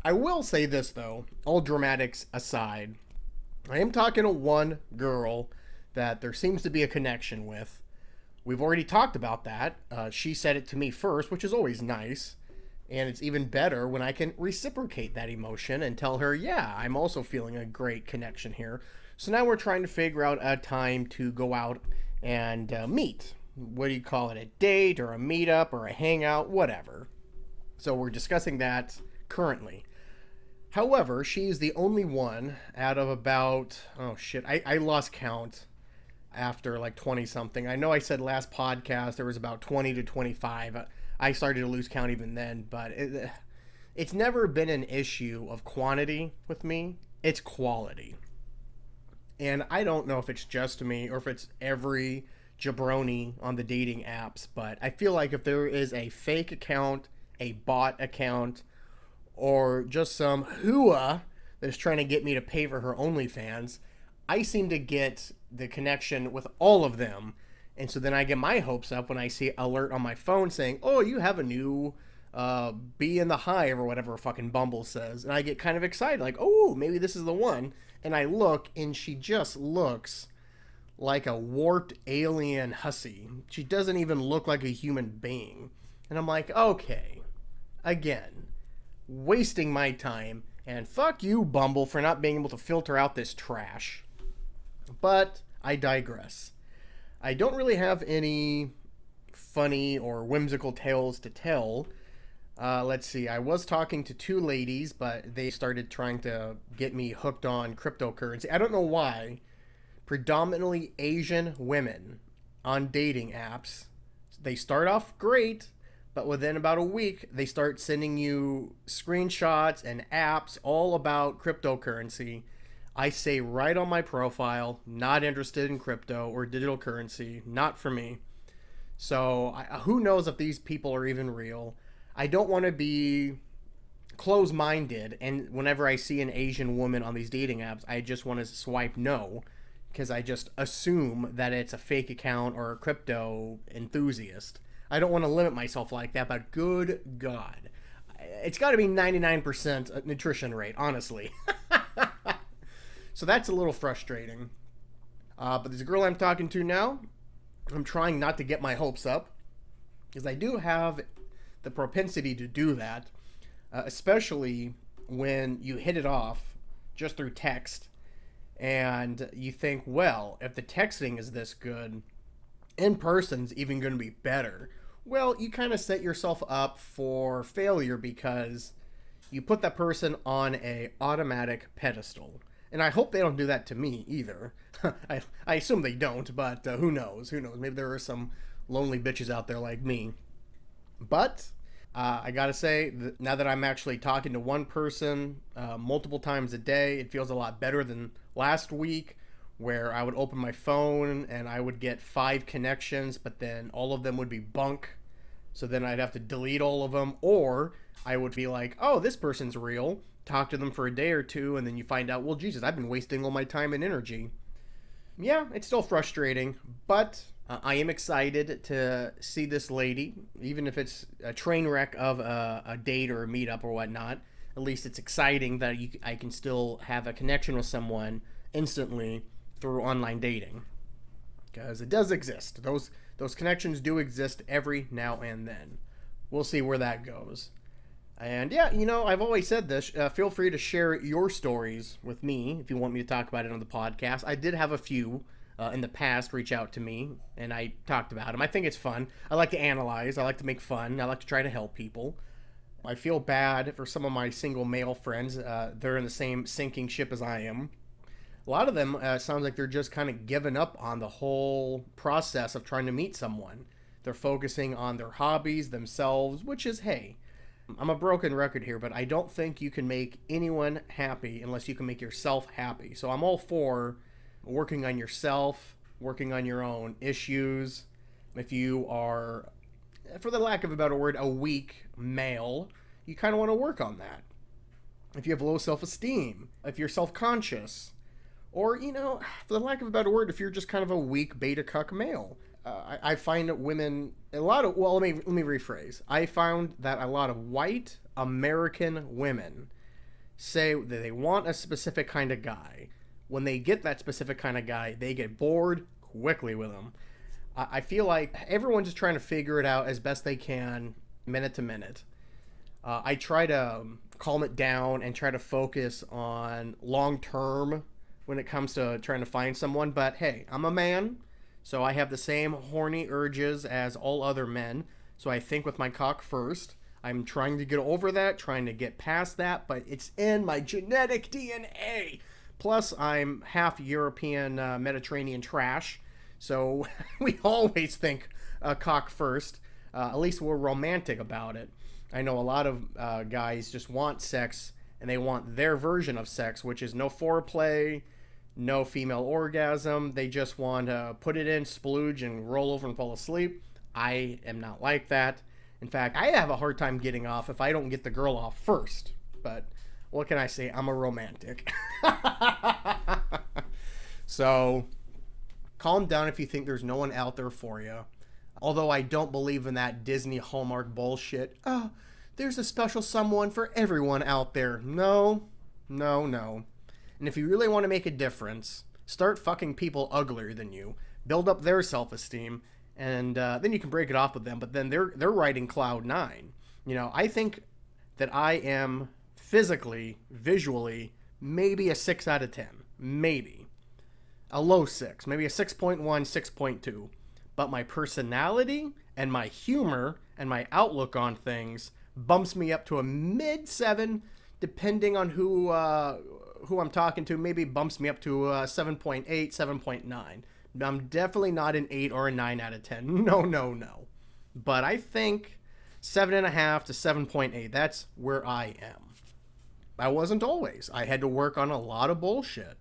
I will say this, though, all dramatics aside. I am talking to one girl that there seems to be a connection with. We've already talked about that. She said it to me first, which is always nice. And it's even better when I can reciprocate that emotion and tell her, yeah, I'm also feeling a great connection here. So now we're trying to figure out a time to go out and meet. What do you call it? A date or a meetup or a hangout, whatever. So we're discussing that currently. However, she's the only one out of about, I lost count after like 20 something. I know I said last podcast there was about 20 to 25. I started to lose count even then, but it's never been an issue of quantity with me. It's quality. And I don't know if it's just me or if it's every jabroni on the dating apps, but I feel like if there is a fake account, a bot account, or just some hooah that's trying to get me to pay for her OnlyFans. I seem to get the connection with all of them. And so then I get my hopes up when I see alert on my phone saying, oh, you have a new Be in the Hive or whatever fucking Bumble says. And I get kind of excited, like, oh, maybe this is the one. And I look, and she just looks like a warped alien hussy. She doesn't even look like a human being. And I'm like, okay, again, wasting my time. And fuck you, Bumble, for not being able to filter out this trash. But I digress. I don't really have any funny or whimsical tales to tell. Let's see. I was talking to two ladies, but they started trying to get me hooked on cryptocurrency. I don't know why. Predominantly Asian women on dating apps. They start off great, but within about a week, they start sending you screenshots and apps all about cryptocurrency. I say right on my profile, not interested in crypto or digital currency, not for me. So who knows if these people are even real. I don't want to be close-minded, and whenever I see an Asian woman on these dating apps, I just want to swipe no, because I just assume that it's a fake account or a crypto enthusiast. I don't want to limit myself like that, but good God. It's got to be 99% nutrition rate, honestly. So that's a little frustrating. But there's a girl I'm talking to now. I'm trying not to get my hopes up, because I do have the propensity to do that, especially when you hit it off just through text, and you think, well, if the texting is this good, in person's even going to be better. Well, you kind of set yourself up for failure because you put that person on a automatic pedestal. And I hope they don't do that to me either. I assume they don't, but who knows? Who knows? Maybe there are some lonely bitches out there like me. But I gotta say, now that I'm actually talking to one person multiple times a day, it feels a lot better than last week, where I would open my phone and I would get 5 connections, but then all of them would be bunk. So then I'd have to delete all of them, or I would be like, oh, this person's real. Talk to them for a day or two, and then you find out, well, Jesus, I've been wasting all my time and energy. Yeah, it's still frustrating, but I am excited to see this lady, even if it's a train wreck of a date or a meetup or whatnot. At least it's exciting that I can still have a connection with someone instantly through online dating, because it does exist. Those connections do exist every now and then. We'll see where that goes. And yeah, I've always said this. Feel free to share your stories with me if you want me to talk about it on the podcast. I did have a few in the past reach out to me, and I talked about them. I think it's fun. I like to analyze. I like to make fun. I like to try to help people. I feel bad for some of my single male friends. They're in the same sinking ship as I am. A lot of them sounds like they're just kind of giving up on the whole process of trying to meet someone. They're focusing on their hobbies, themselves, which is, hey, I'm a broken record here, but I don't think you can make anyone happy unless you can make yourself happy. So I'm all for working on yourself, working on your own issues. If you are, for the lack of a better word, a weak male, you kind of want to work on that. If you have low self-esteem, if you're self-conscious, or, for the lack of a better word, if you're just kind of a weak beta cuck male. I find that women, let me rephrase. I found that a lot of white American women say that they want a specific kind of guy. When they get that specific kind of guy, they get bored quickly with him. I feel like everyone's just trying to figure it out as best they can, minute to minute. I try to calm it down and try to focus on long term when it comes to trying to find someone. But hey, I'm a man. So I have the same horny urges as all other men. So I think with my cock first. I'm trying to get over that, trying to get past that, but it's in my genetic DNA. Plus, I'm half European Mediterranean trash. So we always think cock first. At least we're romantic about it. I know a lot of guys just want sex, and they want their version of sex, which is no foreplay, no female orgasm. They just want to put it in, splooge, and roll over and fall asleep. I am not like that. In fact, I have a hard time getting off if I don't get the girl off first. But What can I say? I'm a romantic. So, calm down if you think there's no one out there for you. Although I don't believe in that Disney Hallmark bullshit. Oh, there's a special someone for everyone out there. No, no, no. And if you really want to make a difference, start fucking people uglier than you. Build up their self-esteem, and then you can break it off with them. But then they're riding cloud nine. You know, I think that I am physically, visually, maybe a 6 out of 10. Maybe. A low 6. Maybe a 6.1, 6.2. But my personality and my humor and my outlook on things bumps me up to a mid 7, depending on who I'm talking to. Maybe bumps me up to 7.8, 7.9. I'm definitely not an 8 or a 9 out of 10. No, no, no. But I think 7.5 to 7.8. That's where I am. I wasn't always. I had to work on a lot of bullshit.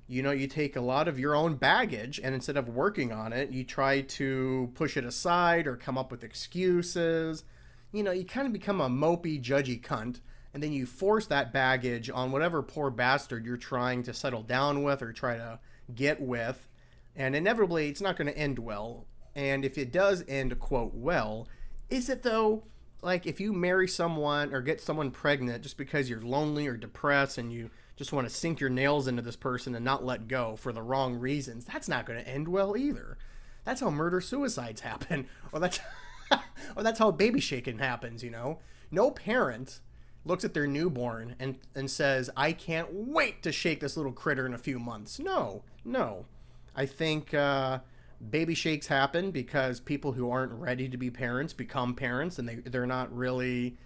You know, you take a lot of your own baggage, and instead of working on it, you try to push it aside or come up with excuses. You know, you kind of become a mopey, judgy cunt, and then you force that baggage on whatever poor bastard you're trying to settle down with or try to get with. And inevitably, it's not going to end well. And if it does end, quote, well, is it though? Like, if you marry someone or get someone pregnant just because you're lonely or depressed and you just want to sink your nails into this person and not let go for the wrong reasons, that's not going to end well either. That's how murder-suicides happen. Or that's how baby shaking happens, you know? No parent looks at their newborn and says, I can't wait to shake this little critter in a few months. No. I think baby shakes happen because people who aren't ready to be parents become parents, and they're not really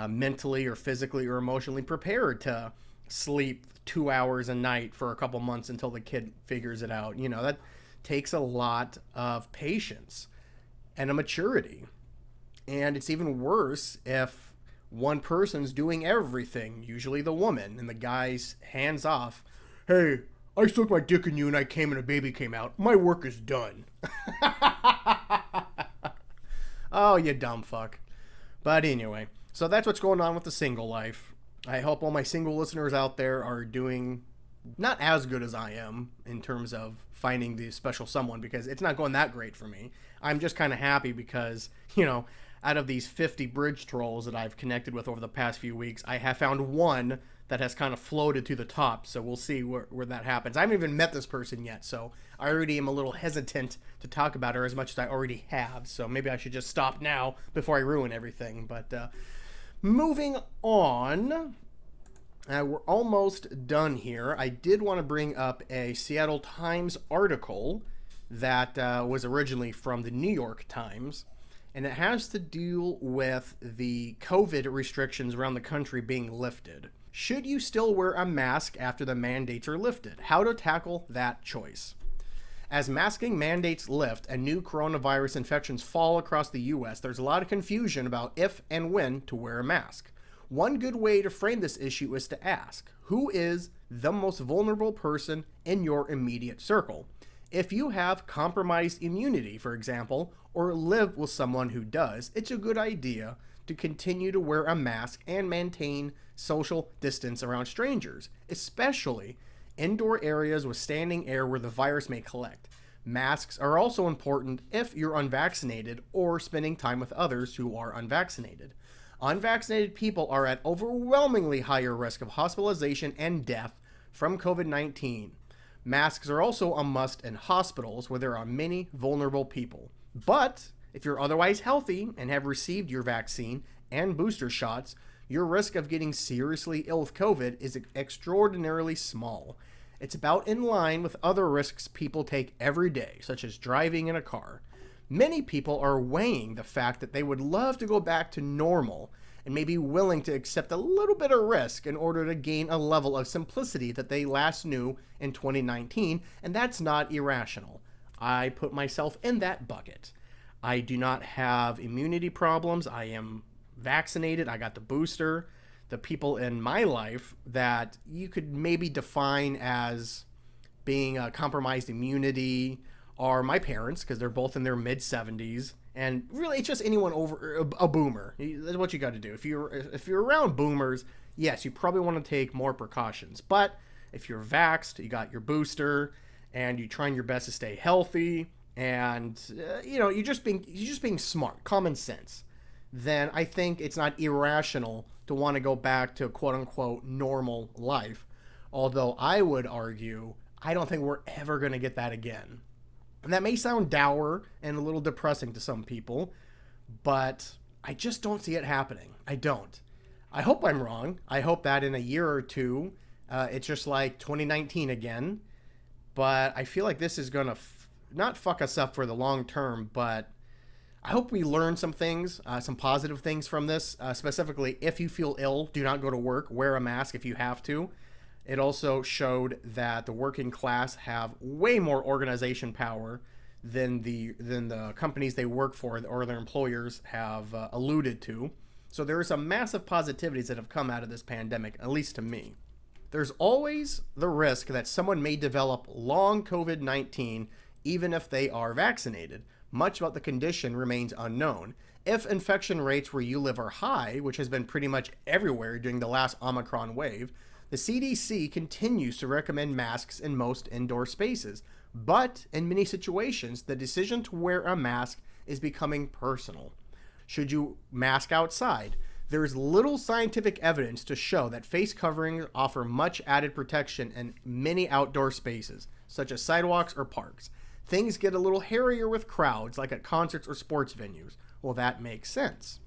mentally or physically or emotionally prepared to sleep 2 hours a night for a couple months until the kid figures it out. You know, that takes a lot of patience and a maturity. And it's even worse if one person's doing everything, usually the woman, and the guy's hands off. Hey, I stuck my dick in you and I came and a baby came out. My work is done. Oh, you dumb fuck. But anyway, so that's what's going on with the single life. I hope all my single listeners out there are doing not as good as I am in terms of finding the special someone, because it's not going that great for me. I'm just kind of happy because, you know, out of these 50 bridge trolls that I've connected with over the past few weeks, I have found one that has kind of floated to the top. So we'll see where that happens. I haven't even met this person yet, so I already am a little hesitant to talk about her as much as I already have. So maybe I should just stop now before I ruin everything. But moving on, we're almost done here. I did want to bring up a Seattle Times article that was originally from the New York Times, and it has to do with the COVID restrictions around the country being lifted. Should you still wear a mask after the mandates are lifted? How to tackle that choice. As masking mandates lift and new coronavirus infections fall across the U.S., there's a lot of confusion about if and when to wear a mask. One good way to frame this issue is to ask, who is the most vulnerable person in your immediate circle? If you have compromised immunity, for example, or live with someone who does, it's a good idea to continue to wear a mask and maintain social distance around strangers, especially indoor areas with standing air where the virus may collect. Masks are also important if you're unvaccinated or spending time with others who are unvaccinated. Unvaccinated people are at overwhelmingly higher risk of hospitalization and death from COVID-19. Masks are also a must in hospitals where there are many vulnerable people. But if you're otherwise healthy and have received your vaccine and booster shots, your risk of getting seriously ill with COVID is extraordinarily small. It's about in line with other risks people take every day, such as driving in a car. Many people are weighing the fact that they would love to go back to normal and may be willing to accept a little bit of risk in order to gain a level of simplicity that they last knew in 2019, and that's not irrational. I put myself in that bucket. I do not have immunity problems. I am vaccinated. I got the booster. The people in my life that you could maybe define as being a compromised immunity are my parents, because they're both in their mid-70s, and really it's just anyone over a boomer. That's what you got to do. If you're around boomers, yes, you probably want to take more precautions. But if you're vaxxed, you got your booster, and you're trying your best to stay healthy, and you're just being smart, common sense, then I think it's not irrational to want to go back to quote unquote normal life. Although I would argue, I don't think we're ever going to get that again. And that may sound dour and a little depressing to some people, but I just don't see it happening. I don't. I hope I'm wrong. I hope that in a year or two, it's just like 2019 again. But I feel like this is going to not fuck us up for the long term, but I hope we learn some things, some positive things from this. Specifically, if you feel ill, do not go to work. Wear a mask if you have to. It also showed that the working class have way more organization power than the companies they work for or their employers have alluded to. So there are some massive positivities that have come out of this pandemic, at least to me. There's always the risk that someone may develop long COVID-19 even if they are vaccinated. Much about the condition remains unknown. If infection rates where you live are high, which has been pretty much everywhere during the last Omicron wave, the CDC continues to recommend masks in most indoor spaces. But in many situations, the decision to wear a mask is becoming personal. Should you mask outside? There is little scientific evidence to show that face coverings offer much added protection in many outdoor spaces, such as sidewalks or parks. Things get a little hairier with crowds, like at concerts or sports venues. Well, that makes sense.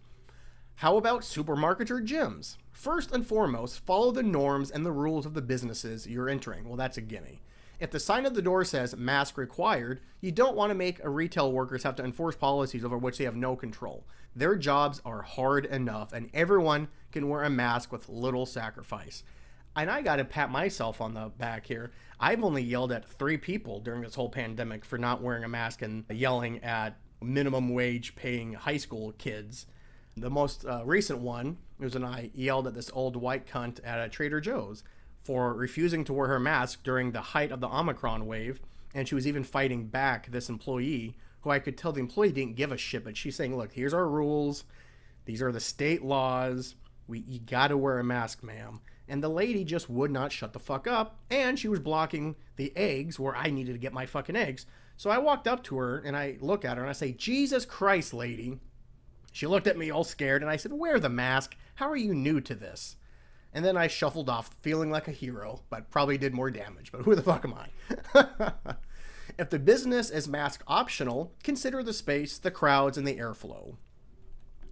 How about supermarkets or gyms? First and foremost, follow the norms and the rules of the businesses you're entering. Well, that's a gimme. If the sign at the door says mask required, you don't want to make retail workers have to enforce policies over which they have no control. Their jobs are hard enough, and everyone can wear a mask with little sacrifice. And I got to pat myself on the back here. I've only yelled at 3 people during this whole pandemic for not wearing a mask and yelling at minimum wage paying high school kids. The most recent one was when I yelled at this old white cunt at a Trader Joe's for refusing to wear her mask during the height of the Omicron wave, and she was even fighting back this employee, who I could tell the employee didn't give a shit, but she's saying, look, here's our rules, these are the state laws, you gotta wear a mask, ma'am. And the lady just would not shut the fuck up, and she was blocking the eggs where I needed to get my fucking eggs. So I walked up to her, and I look at her, and I say, Jesus Christ, lady. She looked at me all scared, and I said, wear the mask. How are you new to this? And then I shuffled off, feeling like a hero, but probably did more damage. But who the fuck am I? If the business is mask optional, consider the space, the crowds, and the airflow.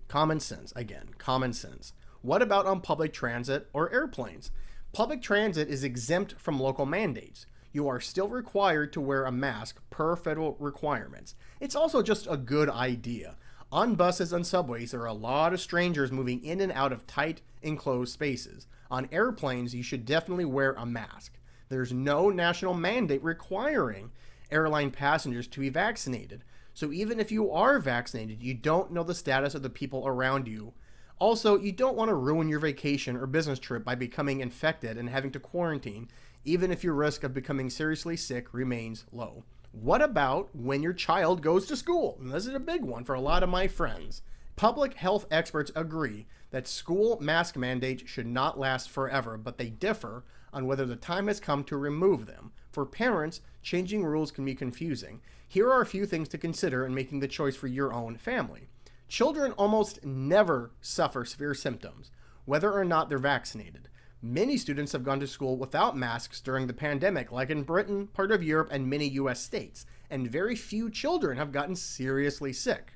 Common sense. Again, common sense. What about on public transit or airplanes? Public transit is exempt from local mandates. You are still required to wear a mask per federal requirements. It's also just a good idea. On buses and subways, there are a lot of strangers moving in and out of tight, enclosed spaces. On airplanes, you should definitely wear a mask. There's no national mandate requiring airline passengers to be vaccinated. So even if you are vaccinated, you don't know the status of the people around you. Also, you don't want to ruin your vacation or business trip by becoming infected and having to quarantine, even if your risk of becoming seriously sick remains low. What about when your child goes to school? And this is a big one for a lot of my friends. Public health experts agree that school mask mandates should not last forever, but they differ on whether the time has come to remove them. For parents, changing rules can be confusing. Here are a few things to consider in making the choice for your own family. Children almost never suffer severe symptoms, whether or not they're vaccinated. Many students have gone to school without masks during the pandemic, like in Britain, part of Europe, and many US states, and very few children have gotten seriously sick.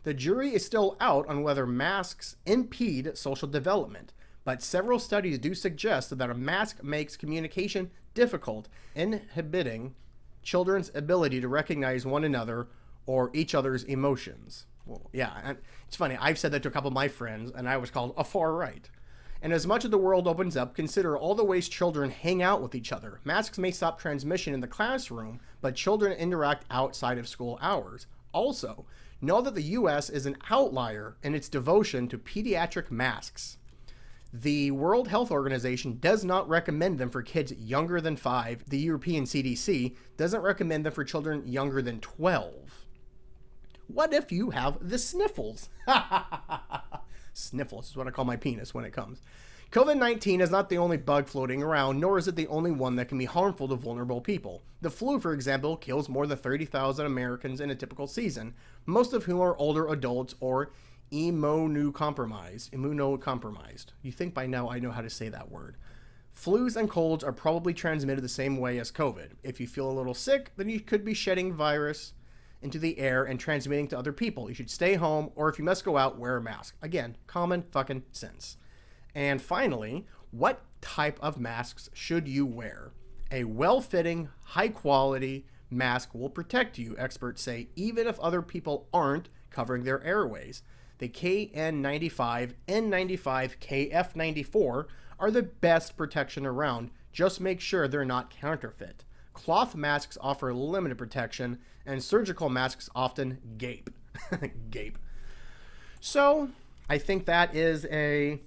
The jury is still out on whether masks impede social development, but several studies do suggest that a mask makes communication difficult, inhibiting children's ability to recognize one another or each other's emotions. Well, yeah, and it's funny, I've said that to a couple of my friends, and I was called a far right. And as much as the world opens up, consider all the ways children hang out with each other. Masks may stop transmission in the classroom, but children interact outside of school hours. Also, know that the US is an outlier in its devotion to pediatric masks. The World Health Organization does not recommend them for kids younger than 5. The European CDC doesn't recommend them for children younger than 12. What if you have the sniffles? Sniffles is what I call my penis when it comes. COVID-19 is not the only bug floating around, nor is it the only one that can be harmful to vulnerable people. The flu, for example, kills more than 30,000 Americans in a typical season, most of whom are older adults or immunocompromised. You think by now I know how to say that word. Flus and colds are probably transmitted the same way as COVID. If you feel a little sick, then you could be shedding virus into the air and transmitting to other people. You should stay home, or if you must go out, wear a mask. Again, common fucking sense. And finally, what type of masks should you wear? A well-fitting, high-quality mask will protect you, experts say, even if other people aren't covering their airways. The KN95, N95, KF94 are the best protection around. Just make sure they're not counterfeit. Cloth masks offer limited protection, and surgical masks often gape. Gape. So, I think that is a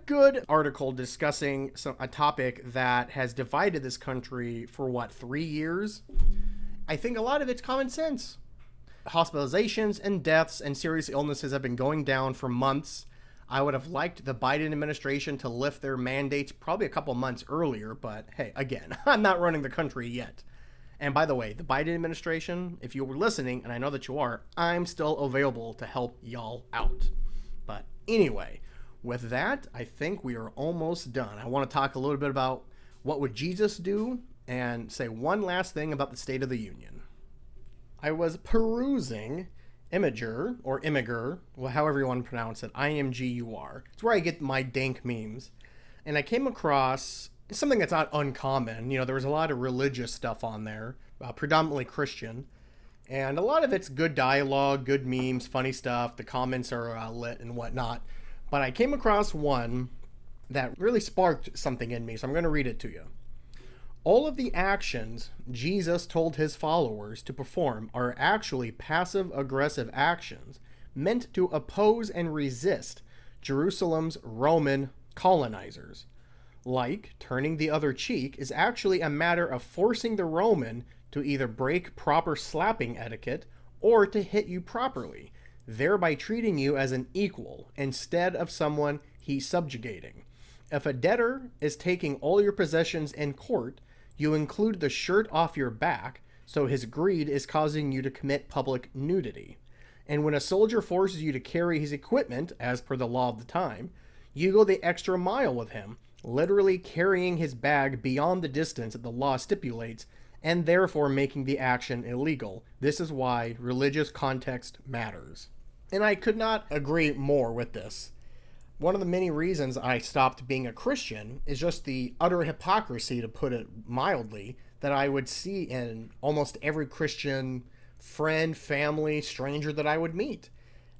good article discussing a topic that has divided this country for 3 years? I think a lot of it's common sense. Hospitalizations and deaths and serious illnesses have been going down for months. I would have liked the Biden administration to lift their mandates probably a couple months earlier, but hey, again, I'm not running the country yet. And by the way, the Biden administration, if you were listening, and I know that you are, I'm still available to help y'all out. But anyway, with that, I think we are almost done. I want to talk a little bit about what would Jesus do and say one last thing about the State of the Union. I was perusing Imager, or Imager, well, however you want to pronounce it, Imgur. It's where I get my Dank memes. And I came across something that's not uncommon. You know, there was a lot of religious stuff on there, predominantly Christian. And a lot of it's good dialogue, good memes, funny stuff. The comments are lit and whatnot. But I came across one that really sparked something in me, so I'm going to read it to you. All of the actions Jesus told his followers to perform are actually passive-aggressive actions meant to oppose and resist Jerusalem's Roman colonizers. Like turning the other cheek is actually a matter of forcing the Roman to either break proper slapping etiquette or to hit you properly, thereby treating you as an equal instead of someone he's subjugating. If a debtor is taking all your possessions in court, you include the shirt off your back, so his greed is causing you to commit public nudity. And when a soldier forces you to carry his equipment, as per the law of the time, you go the extra mile with him, literally carrying his bag beyond the distance that the law stipulates, and therefore making the action illegal. This is why religious context matters. And I could not agree more with this. One of the many reasons I stopped being a Christian is just the utter hypocrisy, to put it mildly, that I would see in almost every Christian friend, family, stranger that I would meet.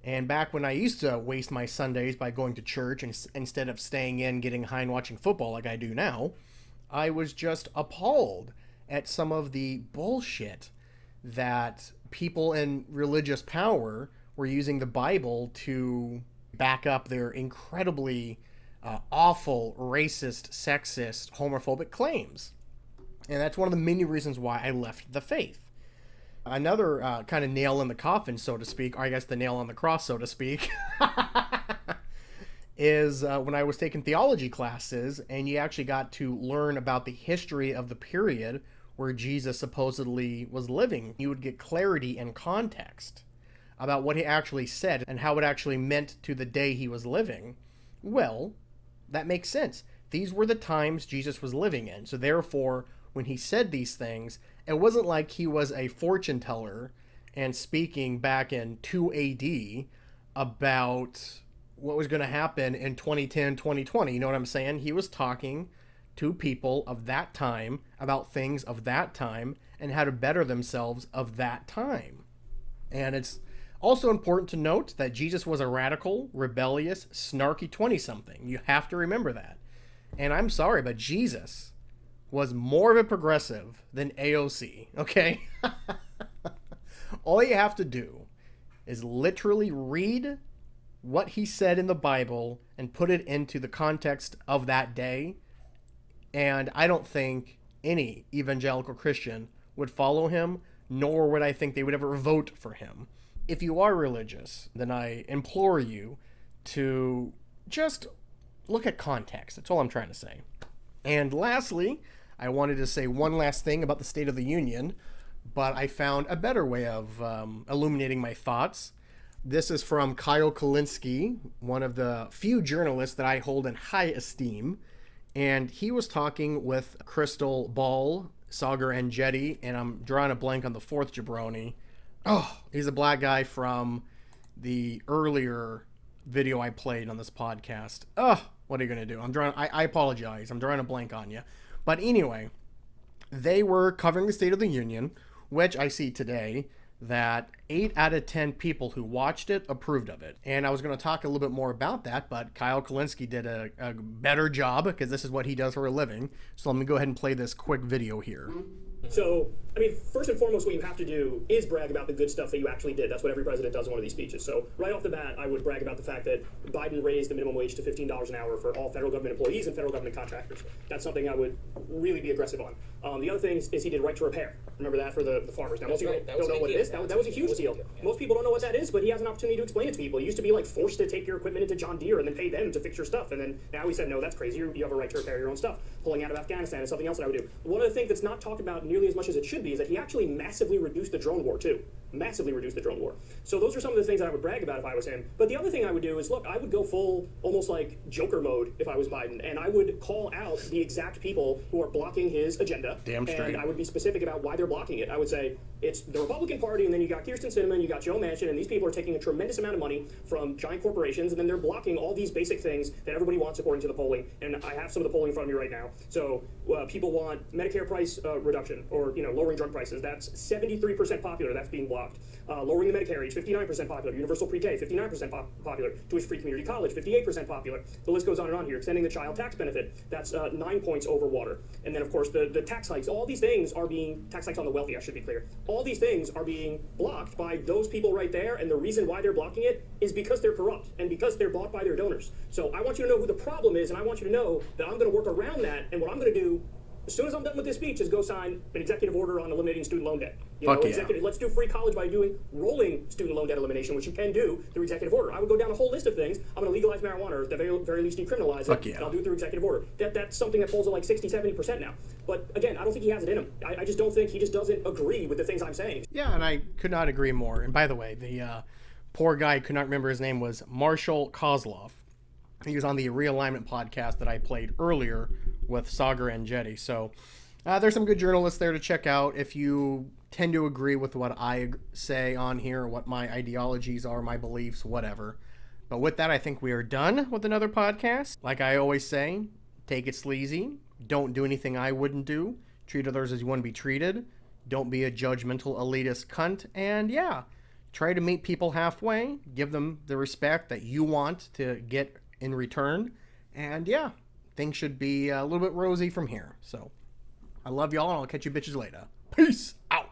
And back when I used to waste my Sundays by going to church instead of staying in, getting high and watching football like I do now, I was just appalled at some of the bullshit that people in religious power were using the Bible to back up their incredibly awful, racist, sexist, homophobic claims. And that's one of the many reasons why I left the faith. Another kind of nail in the coffin, so to speak, or I guess the nail on the cross, so to speak, is when I was taking theology classes and you actually got to learn about the history of the period where Jesus supposedly was living. You would get clarity and context about what he actually said and how it actually meant to the day he was living. Well, that makes sense. These were the times Jesus was living in. So therefore, when he said these things, it wasn't like he was a fortune teller and speaking back in 2 AD about what was going to happen in 2010, 2020. You know what I'm saying? He was talking to people of that time about things of that time and how to better themselves of that time. And it's also important to note that Jesus was a radical, rebellious, snarky 20-something. You have to remember that. And I'm sorry, but Jesus was more of a progressive than AOC, okay? All you have to do is literally read what he said in the Bible and put it into the context of that day. And I don't think any evangelical Christian would follow him, nor would I think they would ever vote for him. If you are religious, then I implore you to just look at context. That's all I'm trying to say. And lastly, I wanted to say one last thing about the State of the Union, but I found a better way of illuminating my thoughts. This is from Kyle Kalinske, one of the few journalists that I hold in high esteem. And he was talking with Crystal Ball, Sagar and Jetty, and I'm drawing a blank on the fourth jabroni. Oh, he's a black guy from the earlier video I played on this podcast. Oh, what are you going to do? I apologize. I'm drawing a blank on you. But anyway, they were covering the State of the Union, which I see today that 8 out of 10 people who watched it approved of it. And I was going to talk a little bit more about that, but Kyle Kalinske did a better job because this is what he does for a living. So let me go ahead and play this quick video here. So, I mean, first and foremost, what you have to do is brag about the good stuff that you actually did. That's what every president does in one of these speeches. So, right off the bat, I would brag about the fact that Biden raised the minimum wage to $15 an hour for all federal government employees and federal government contractors. That's something I would really be aggressive on. The other thing is he did right to repair. Remember that for the farmers. Now, most people don't know what it is. That was a huge deal. Most people don't know what that is, but he has an opportunity to explain it to people. It used to be like forced to take your equipment into John Deere and then pay them to fix your stuff. And then now he said, no, that's crazy. You have a right to repair your own stuff. Pulling out of Afghanistan is something else that I would do. One of the things that's not talked about nearly as much as it should be is that he actually massively reduced the drone war too. Massively reduced the drone war. So those are some of the things that I would brag about if I was him. But the other thing I would do is, look, I would go full, almost like Joker mode if I was Biden, and I would call out the exact people who are blocking his agenda. Damn straight. And I would be specific about why they're blocking it. I would say it's the Republican Party, and then you got Kirsten Sinema, you got Joe Manchin, and these people are taking a tremendous amount of money from giant corporations, and then they're blocking all these basic things that everybody wants according to the polling. And I have some of the polling in front of me right now. So people want Medicare price reduction, or lowering drug prices. That's 73% popular. That's being blocked. Lowering the Medicare age, 59% popular. Universal pre-K, 59% popular. Tuition-free community college, 58% popular. The list goes on and on here. Extending the child tax benefit, that's 9 points over water. And then, of course, the tax hikes. All these things are being, tax hikes on the wealthy, I should be clear. All these things are being blocked by those people right there, and the reason why they're blocking it is because they're corrupt and because they're bought by their donors. So I want you to know who the problem is, and I want you to know that I'm going to work around that, and what I'm going to do as soon as I'm done with this speech is go sign an executive order on eliminating student loan debt. Let's do free college by doing rolling student loan debt elimination, which you can do through executive order. I would go down a whole list of things. I'm going to legalize marijuana, or at the very least decriminalize it, and I'll do it through executive order. That's something that pulls at like 60-70% now. But again, I don't think he has it in him. I just don't think he just doesn't agree with the things I'm saying. Yeah, and I could not agree more. And by the way, the poor guy, could not remember his name, was Marshall Kozlov. He was on the Realignment podcast that I played earlier with Sagar and Jetty. So there's some good journalists there to check out if you tend to agree with what I say on here, what my ideologies are, my beliefs, whatever. But with that, I think we are done with another podcast. Like I always say, take it sleazy. Don't do anything I wouldn't do. Treat others as you want to be treated. Don't be a judgmental elitist cunt. And yeah, try to meet people halfway. Give them the respect that you want to get in return. And yeah, things should be a little bit rosy from here. So I love y'all, and I'll catch you bitches later. Peace out.